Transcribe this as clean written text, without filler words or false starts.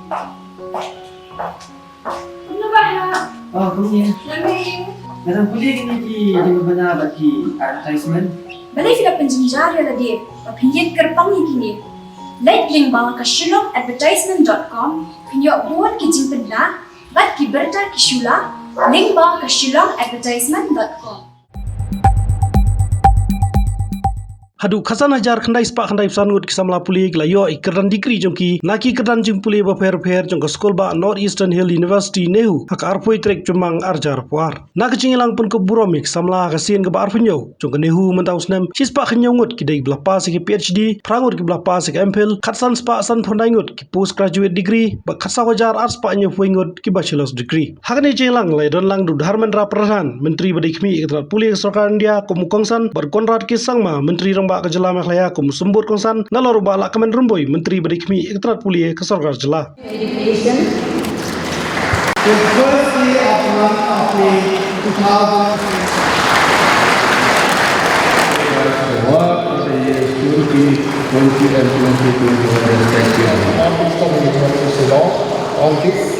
Ano ba ha? Oh, kuya. Lamig. Meron kuya gini di ba bagi advertisement? Balay sila penjenjar ya lagi. Papinjit kerpang kini. Like link bawah ke shillongadvertisement.com. Pinyo buat kijing pedna. Bat kiberta kishula. Link bawah ke shillongadvertisement.com. Hadu khazan hajar khandai spa khandai psan ngut kisamla puli glayo ikran dikri jongki naki kedan jing puli ba pher jong skol ba North Eastern Hill University nehu hak arpoi trek jumang arjar puar nak jingilang pun ko buromik samla kasien ga bar punyo jong nehu mentau snem sispa khnyo ngut ki dei bla pas ki PhD prangut ki bla pas ki MPhil khatsan spa san phondai ngut ki postgraduate degree ba khatsa hajar ars pa nyo ngut ki bachelor's degree hakne jingilang lai don lang du dharmendra pradhan menteri badikmi ikrat puli sarkar India ko mukongsan bar konrad ki sangma menteri ba ke jela makhlaya kum sumbur kongsan nalor ba la kamen rumboi menteri badikmi ikrat pulie ke sarkar jela Education. The first day of the month of May 2000. What is the year should be 20 and 2022 and 2021. On this